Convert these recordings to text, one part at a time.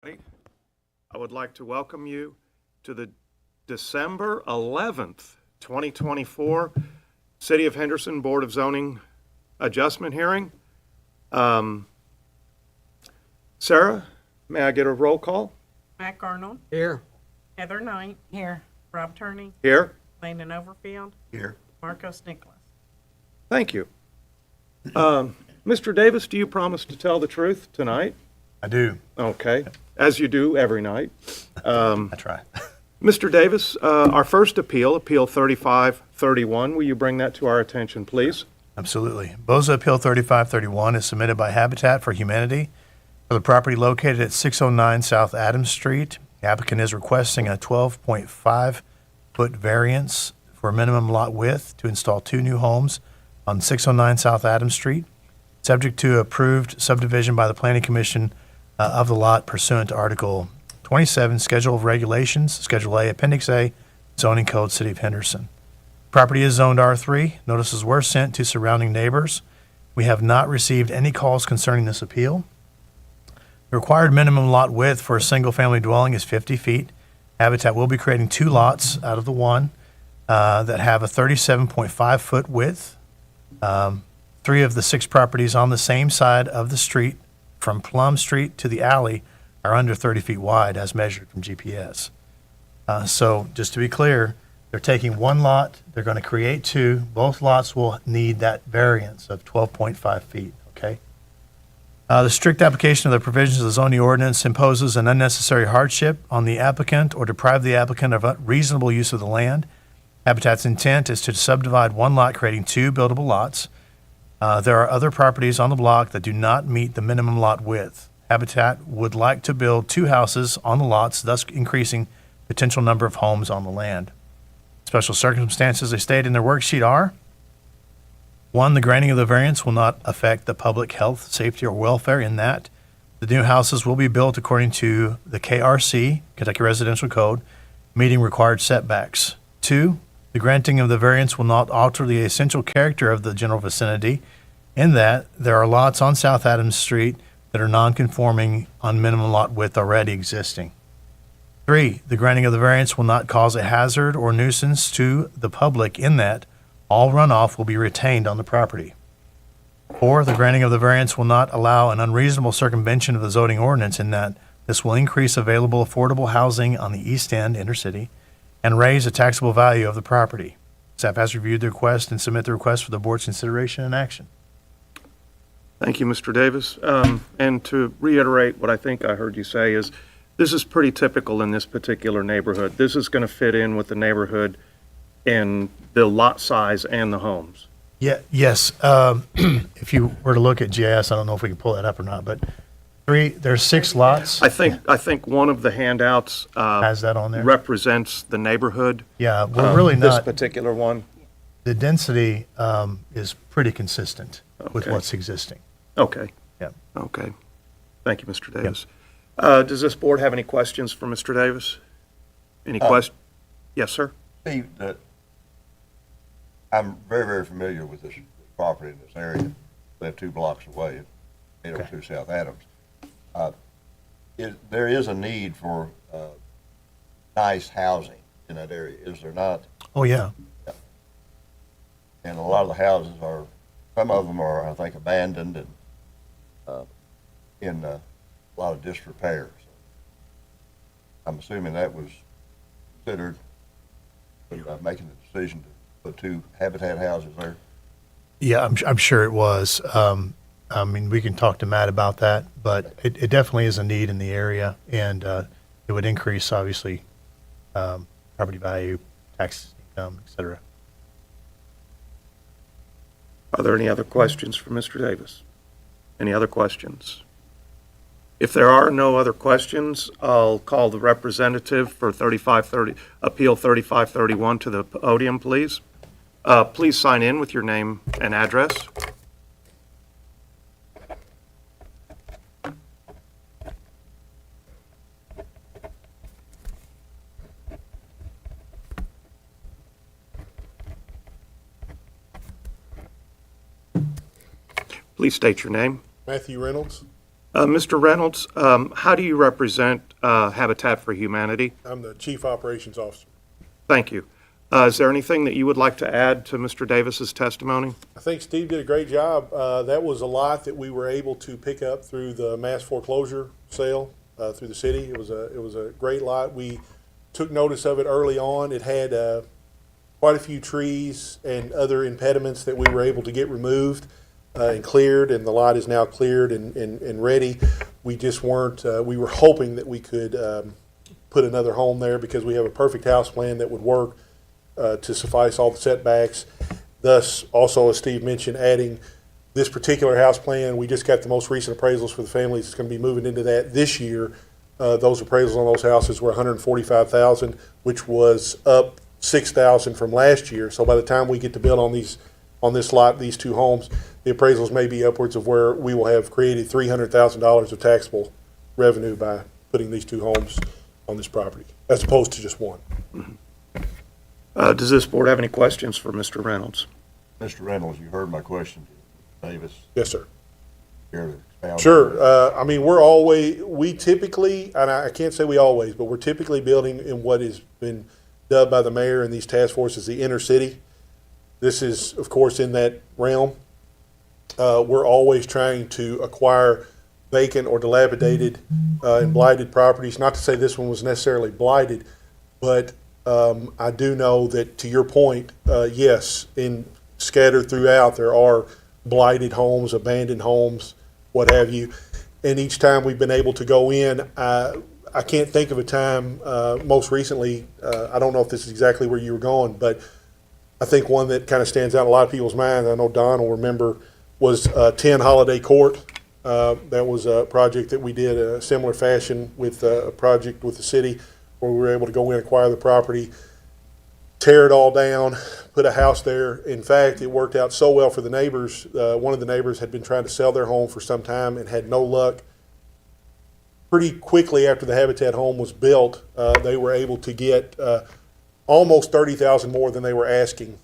I would like to welcome you to the December 11th, 2024 City of Henderson Board of Zoning Adjustment Hearing. Sarah, may I get a roll call? Mac Arnold, Here. Heather Knight. Here. Rob Turney, Here. Landon Overfield, Here. Marcos Nicholas. Thank you. Mr. Davis, do you promise to tell the truth tonight? I do. Okay, as you do every night. I try. Mr. Davis, our first appeal, Appeal 3531, will you bring that to our attention, please? Absolutely. Boza Appeal 3531 is submitted by Habitat for Humanity for the property located at 609 South Adams Street. The applicant is requesting a 12.5-foot variance for a minimum lot width to install two new homes on 609 South Adams Street, subject to approved subdivision by the Planning Commission of the lot pursuant to Article 27, Schedule of Regulations, Schedule A, Appendix A, Zoning Code, City of Henderson. Property is zoned R3. Notices were sent to surrounding neighbors. We have not received any calls concerning this appeal. The required minimum lot width for a single-family dwelling is 50 feet. Habitat will be creating two lots out of the one that have a 37.5-foot width. Three of the six properties on the same side of the street from Plum Street to the alley are under 30 feet wide as measured from GPS. So just to be clear, they're taking one lot, they're going to create two. Both lots will need that variance of 12.5 feet, okay? The strict application of the provisions of the zoning ordinance imposes an unnecessary hardship on the applicant or deprive the applicant of reasonable use of the land. Habitat's intent is to subdivide one lot, creating two buildable lots. There are other properties on the block that do not meet the minimum lot width. Habitat would like to build two houses on the lots, thus increasing potential number of homes on the land. Special circumstances they state in their worksheet are: one, the granting of the variance will not affect the public health, safety, or welfare in that the new houses will be built according to the KRC, Kentucky Residential Code, meeting required setbacks. Two, the granting of the variance will not alter the essential character of the general vicinity in that there are lots on South Adams Street that are non-conforming on minimum lot width already existing. Three, the granting of the variance will not cause a hazard or nuisance to the public in that all runoff will be retained on the property. Four, the granting of the variance will not allow an unreasonable circumvention of the zoning ordinance in that this will increase available affordable housing on the East End inner-city and raise the taxable value of the property. Staff has reviewed the request and submit the request for the board's consideration and action. Thank you, Mr. Davis. And to reiterate what I think I heard you say is, this is pretty typical in this particular neighborhood. This is going to fit in with the neighborhood in the lot size and the homes. Yeah, yes. If you were to look at GIS, I don't know if we can pull that up or not, but there's six lots. I think one of the handouts Has that on there? represents the neighborhood. Yeah, we're really This not, particular one. the density is pretty consistent with Okay. what's existing. Okay. Yep. Okay. Thank you, Mr. Davis. Does this board have any questions for Mr. Davis? Any questions? Yes, sir. Steve, I'm very, very familiar with this property in this area. Live 2 blocks away, 802 South Adams. There is a need for nice housing in that area, is there not? Oh, yeah. And a lot of the houses are, some of them are, I think, abandoned and in a lot of disrepair. So I'm assuming that was considered when making the decision to put 2 Habitat houses there. Yeah, I'm sure it was. I mean, we can talk to Matt about that, but it definitely is a need in the area, and it would increase, obviously, property value, tax income, et cetera. Are there any other questions for Mr. Davis? Any other questions? If there are no other questions, I'll call the representative for Appeal 3531 to the podium, please. Please sign in with your name and address. Please state your name. Matthew Reynolds. Mr. Reynolds, how do you represent Habitat for Humanity? I'm the Chief Operations Officer. Thank you. Is there anything that you would like to add to Mr. Davis's testimony? I think Steve did a great job. That was a lot that we were able to pick up through the mass foreclosure sale through the city. It was a great lot. We took notice of it early on. It had quite a few trees and other impediments that we were able to get removed and cleared, and the lot is now cleared and ready. We just weren't, we were hoping that we could put another home there because we have a perfect house plan that would work to suffice all the setbacks. Thus, also, as Steve mentioned, adding this particular house plan, we just got the most recent appraisals for the families that's going to be moving into that this year. Those appraisals on those houses were $145,000, which was up $6,000 from last year. So by the time we get to build on this lot, these two homes, the appraisals may be upwards of where we will have created $300,000 of taxable revenue by putting these two homes on this property, as opposed to just one. Does this board have any questions for Mr. Reynolds? Mr. Reynolds, you heard my question to Davis. Yes, sir. Care to expound? Sure. I mean, we typically, and I can't say we always, but we're typically building in what has been dubbed by the mayor and these task forces the inner city. This is, of course, in that realm. We're always trying to acquire vacant or dilapidated and blighted properties. Not to say this one was necessarily blighted, but I do know that, to your point, yes, scattered throughout, there are blighted homes, abandoned homes, what have you. And each time we've been able to go in, I can't think of a time, most recently, I don't know if this is exactly where you were going, but I think one that kind of stands out in a lot of people's minds, I know Don will remember, was 10 Holiday Court. That was a project that we did in a similar fashion with a project with the city, where we were able to go in, acquire the property, tear it all down, put a house there. In fact, it worked out so well for the neighbors. One of the neighbors had been trying to sell their home for some time and had no luck. Pretty quickly after the Habitat home was built, they were able to get almost $30,000 more than they were asking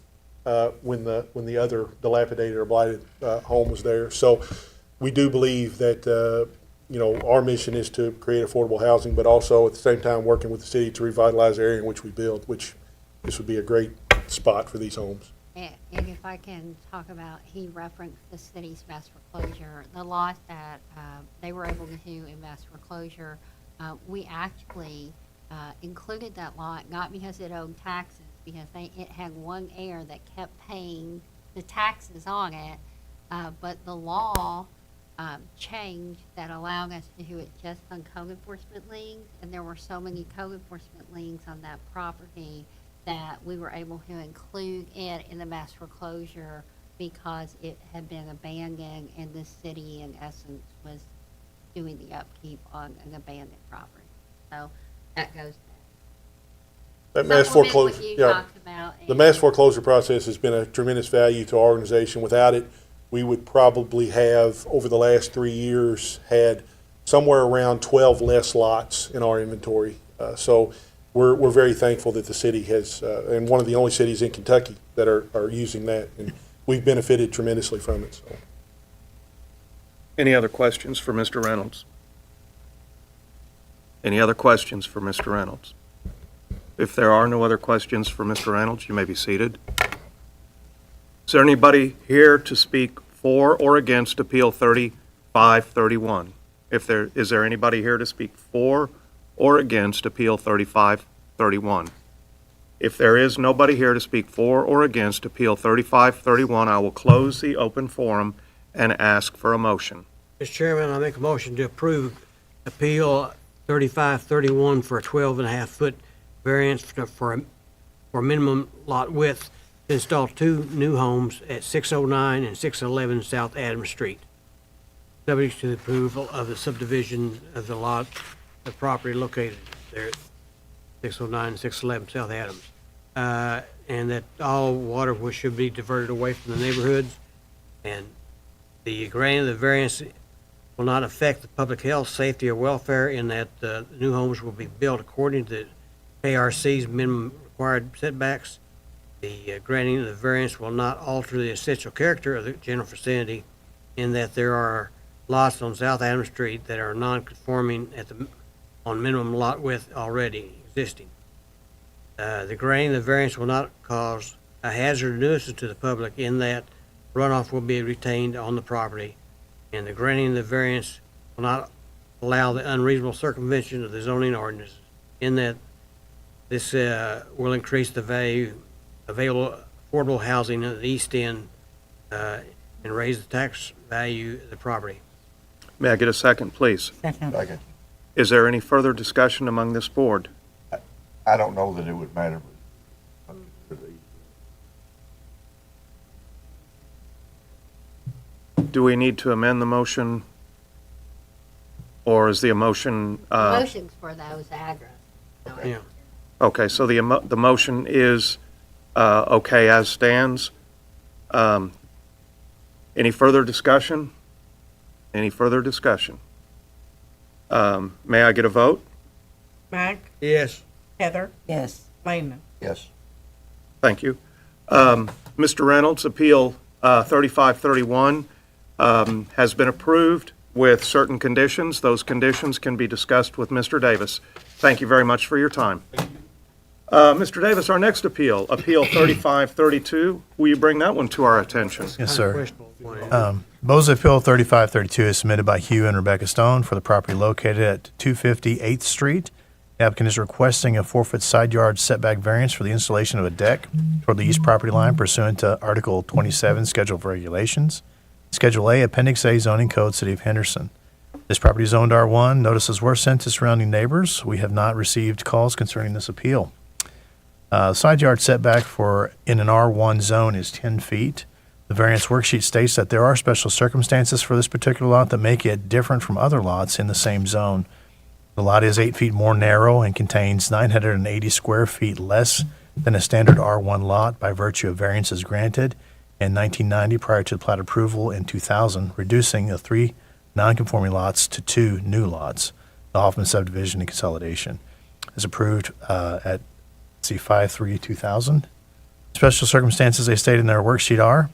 when the other dilapidated or blighted home was there. So we do believe that our mission is to create affordable housing, but also at the same time working with the city to revitalize the area in which we build, which this would be a great spot for these homes. And if I can talk about, he referenced the city's mass foreclosure, the lot that they were able to do in mass foreclosure. We actually included that lot, not because it owed taxes, because it had one heir that kept paying the taxes on it, but the law changed that allowed us to do it just on code enforcement liens, and there were so many code enforcement liens on that property that we were able to include it in the mass foreclosure because it had been abandoned and the city, in essence, was doing the upkeep on an abandoned property. So that goes That mass supplement what foreclosure, you yeah. talked about. The mass foreclosure process has been a tremendous value to our organization. Without it, we would probably have, over the last 3 years, had somewhere around 12 less lots in our inventory. So we're very thankful that the city has, and one of the only cities in Kentucky that are using that, and we've benefited tremendously from it. So. Any other questions for Mr. Reynolds? Any other questions for Mr. Reynolds? If there are no other questions for Mr. Reynolds, you may be seated. Is there anybody here to speak for or against Appeal 3531? Is there anybody here to speak for or against Appeal 3531? If there is nobody here to speak for or against Appeal 3531, I will close the open forum and ask for a motion. Mr. Chairman, I make a motion to approve Appeal 3531 for a 12.5-foot variance for minimum lot width to install two new homes at 609 and 611 South Adams Street, subject to the approval of the subdivision of the lot, the property located there at 609 and 611 South Adams, and that all water should be diverted away from the neighborhoods, and the granting of the variance will not affect the public health, safety, or welfare in that the new homes will be built according to KRC's minimum required setbacks. The granting of the variance will not alter the essential character of the general vicinity in that there are lots on South Adams Street that are non-conforming on minimum lot width already existing. The granting of the variance will not cause a hazard or nuisance to the public in that runoff will be retained on the property, and the granting of the variance will not allow the unreasonable circumvention of the zoning ordinance in that this will increase the value available affordable housing at the east end and raise the tax value of the property. May I get a second, please? Second. Is there any further discussion among this board? I don't know that it would matter, but Do we need to amend the motion? Or is the motion, Motions for those addresses. Yeah. okay, so the motion is okay as stands? Any further discussion? Any further discussion? May I get a vote? Mac, Yes. Heather, Yes. Lehman. yes. Thank you. Mr. Reynolds, Appeal 3531 has been approved with certain conditions. Those conditions can be discussed with Mr. Davis. Thank you very much for your time. Mr. Davis, our next appeal, Appeal 3532, will you bring that one to our attention? Yes, sir. Questionable one. Boza Appeal 3532 is submitted by Hugh and Rebecca Stone for the property located at 250 8th Street. The applicant is requesting a 4-foot side yard setback variance for the installation of a deck toward the east property line pursuant to Article 27, Schedule of Regulations. Schedule A, Appendix A, Zoning Code, City of Henderson. This property is zoned R1. Notices were sent to surrounding neighbors. We have not received calls concerning this appeal. Side yard setback in an R1 zone is 10 feet. The variance worksheet states that there are special circumstances for this particular lot that make it different from other lots in the same zone. The lot is 8 feet more narrow and contains 980 square feet less than a standard R1 lot by virtue of variances granted in 1990 prior to the plat approval in 2000, reducing the 3 non-conforming lots to 2 new lots. The Hoffman subdivision and consolidation is approved at C53-2000. Special circumstances they state in their worksheet are: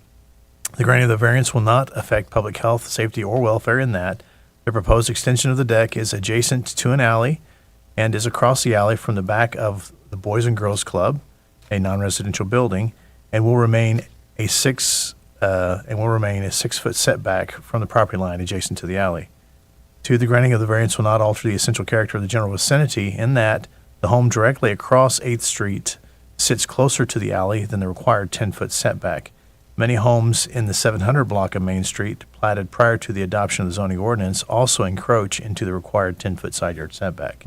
the granting of the variance will not affect public health, safety, or welfare in that the proposed extension of the deck is adjacent to an alley and is across the alley from the back of the Boys and Girls Club, a non-residential building, and will remain a 6-foot setback from the property line adjacent to the alley. 2, the granting of the variance will not alter the essential character of the general vicinity in that the home directly across 8th Street sits closer to the alley than the required 10-foot setback. Many homes in the 700 block of Main Street, platted prior to the adoption of the zoning ordinance, also encroach into the required 10-foot side yard setback.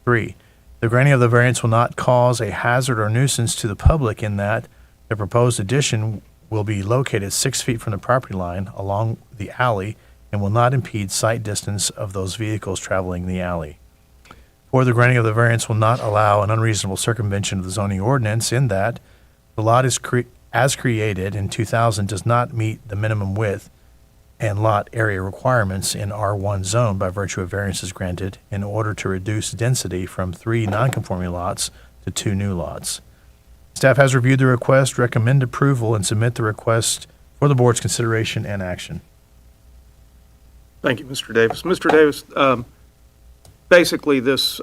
3, the granting of the variance will not cause a hazard or nuisance to the public in that the proposed addition will be located 6 feet from the property line along the alley and will not impede sight distance of those vehicles traveling the alley. 4, the granting of the variance will not allow an unreasonable circumvention of the zoning ordinance in that the lot is as created in 2000 does not meet the minimum width and lot area requirements in R1 zone by virtue of variances granted in order to reduce density from 3 non-conforming lots to 2 new lots. Staff has reviewed the request, recommend approval, and submit the request for the board's consideration and action. Thank you, Mr. Davis. Mr. Davis, basically, this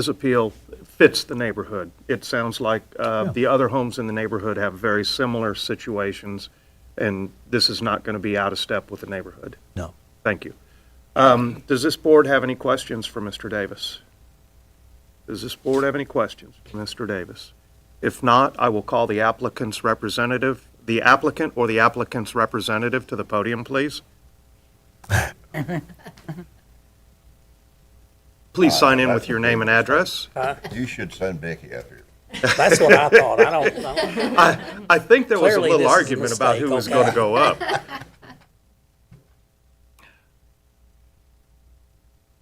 appeal fits the neighborhood. It sounds like the other homes in the neighborhood have very similar situations, and this is not going to be out of step with the neighborhood. No. Thank you. Does this board have any questions for Mr. Davis? Does this board have any questions for Mr. Davis? If not, I will call the applicant's representative, the applicant or the applicant's representative to the podium, please. Please sign in with your name and address. You should send Becky up here. That's what I thought. I don't know. I think there was a Clearly, little this is a argument about who mistake, was okay. going to go up.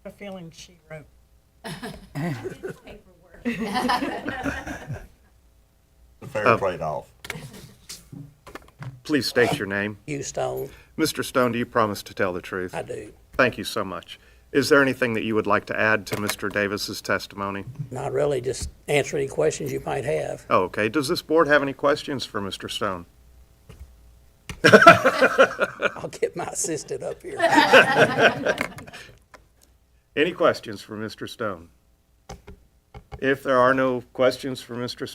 A feeling she wrote. The fair trade-off. Please state your name. You Stone, Mr. Stone, do you promise to tell the truth? I do. Thank you so much. Is there anything that you would like to add to Mr. Davis's testimony? Not really, just answer any questions you might have. Oh, okay. Does this board have any questions for Mr. Stone? I'll get my assistant up here. Any questions for Mr. Stone? If there are no questions for Mr.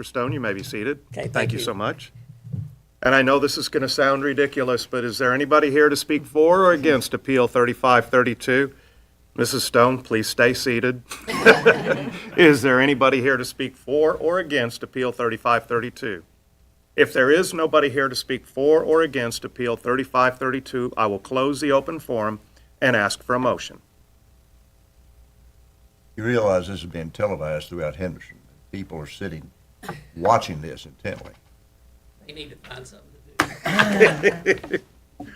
Stone, you may be seated. Okay, Thank you so much. And I know this is going to sound ridiculous, but is there anybody here to speak for or against Appeal 3532? Mrs. Stone, please stay seated. Is there anybody here to speak for or against Appeal 3532? If there is nobody here to speak for or against Appeal 3532, I will close the open forum and ask for a motion. You realize this is being televised throughout Henderson. People are sitting, watching this intently. They need to find something to do.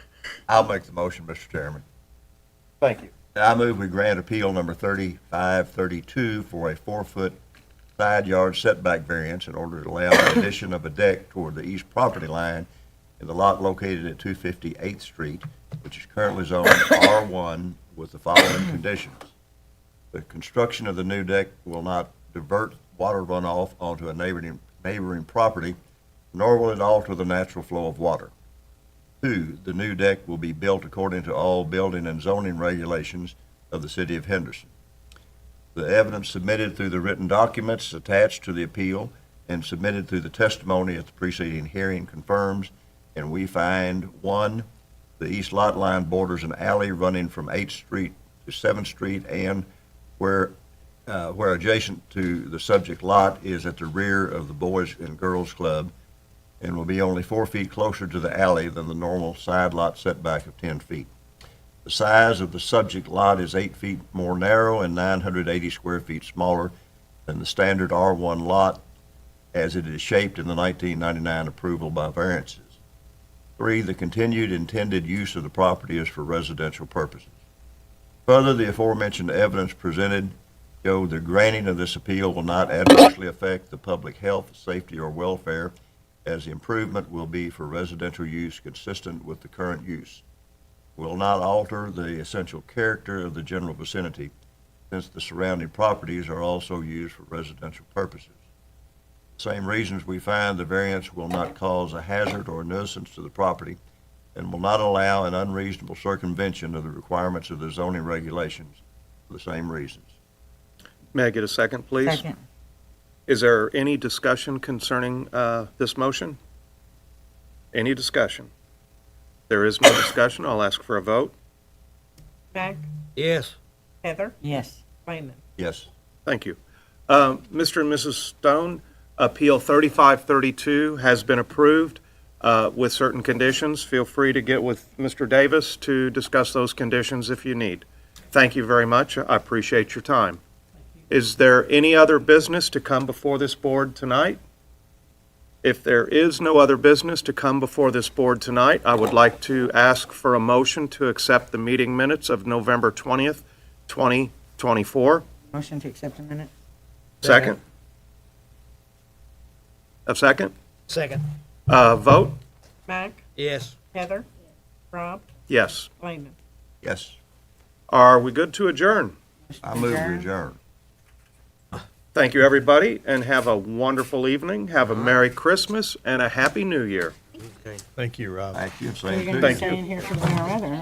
I'll make the motion, Mr. Chairman. Thank you. I move we grant appeal number 3532 for a 4-foot side yard setback variance in order to allow the addition of a deck toward the east property line in the lot located at 258th Street, which is currently zoned R1 with the following conditions. The construction of the new deck will not divert water runoff onto a neighboring property, nor will it alter the natural flow of water. 2, the new deck will be built according to all building and zoning regulations of the City of Henderson. The evidence submitted through the written documents attached to the appeal and submitted through the testimony at the preceding hearing confirms, and we find 1, the east lot line borders an alley running from 8th Street to 7th Street, and where adjacent to the subject lot is at the rear of the Boys and Girls Club, and will be only 4 feet closer to the alley than the normal side lot setback of 10 feet. The size of the subject lot is 8 feet more narrow and 980 square feet smaller than the standard R1 lot as it is shaped in the 1999 approval by variances. 3, the continued intended use of the property is for residential purposes. Further, the aforementioned evidence presented show the granting of this appeal will not adversely affect the public health, safety, or welfare, as the improvement will be for residential use consistent with the current use. Will not alter the essential character of the general vicinity, since the surrounding properties are also used for residential purposes. Same reasons we find the variance will not cause a hazard or a nuisance to the property and will not allow an unreasonable circumvention of the requirements of the zoning regulations for the same reasons. May I get a second, please? Second. Is there any discussion concerning this motion? Any discussion? There is no discussion. I'll ask for a vote. Mac, Yes. Heather, Yes. Raymond. Yes. Thank you. Mr. and Mrs. Stone, Appeal 3532 has been approved with certain conditions. Feel free to get with Mr. Davis to discuss those conditions if you need. Thank you very much. I appreciate your time. Is there any other business to come before this board tonight? If there is no other business to come before this board tonight, I would like to ask for a motion to accept the meeting minutes of November 20th, 2024. Motion to accept the minute? Second? A second? Second. Vote? Mac, Yes. Heather, Rob, Yes. Raymond. Yes. Are we good to adjourn? I move we adjourn. Thank you, everybody, and have a wonderful evening. Have a Merry Christmas and a Happy New Year. Thank you, Rob. Thank you. So Same you're to going to you. be staying here for tomorrow, other?